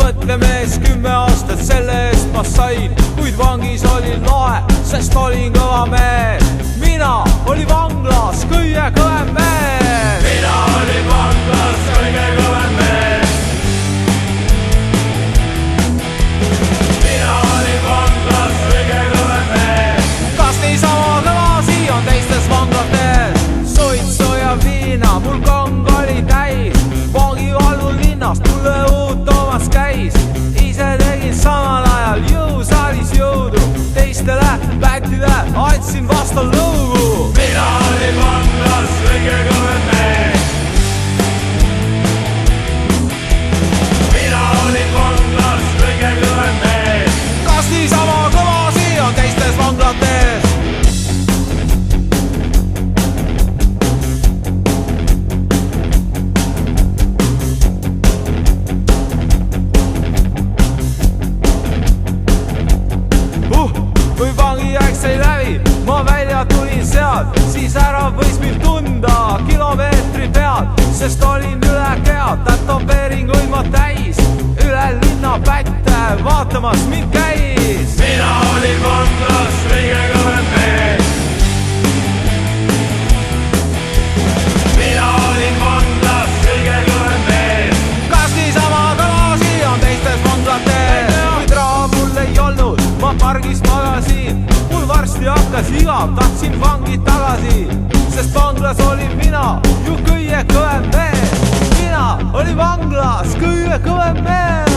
mõtle mees, 10 aastat selle eest ma sain, kuid vangis oli lahe, sest olin kõva mees. Mina oli vanglas kõige kõvem mees. Mina oli vanglas kõige kõvem mees. Mina oli vanglas kõige kõvem mees. Kas niisama kõvasi on teistes vanglates? Suitsu ja viina, mul kong oli täis. Vangivalvur linnast mulle uut Toomas käis. Ise tegin samal ajal jõusaalis jõudu. Teistele pättide andsin vastu lõugu. Mina oli vanglas kõige kõvem mees. Mina oli vanglas kõige kõvem mees. Kas niisama kõvasi on teistes vanglates? Kui vangiaeg sai läbi, ma välja tulin sealt, siis ära võis mind tunda kilomeetri pealt, sest olin üle kea, tätoveeringuid ma täis, üle linna pätte vaatamas mind käis. Mina olin vanglas kõige kõvem mees. Mina olin vanglas kõige kõvem mees. Kas niisama kõvasi on teistes vanglates? Kuid raha mul ei olnud, ma pargis magasin, mul varsti hakkas igav, tahtsin vangi tagasi, sest vanglas olin mina ju kõige kõvem mees. Mina olin vanglas kõige kõvem mees.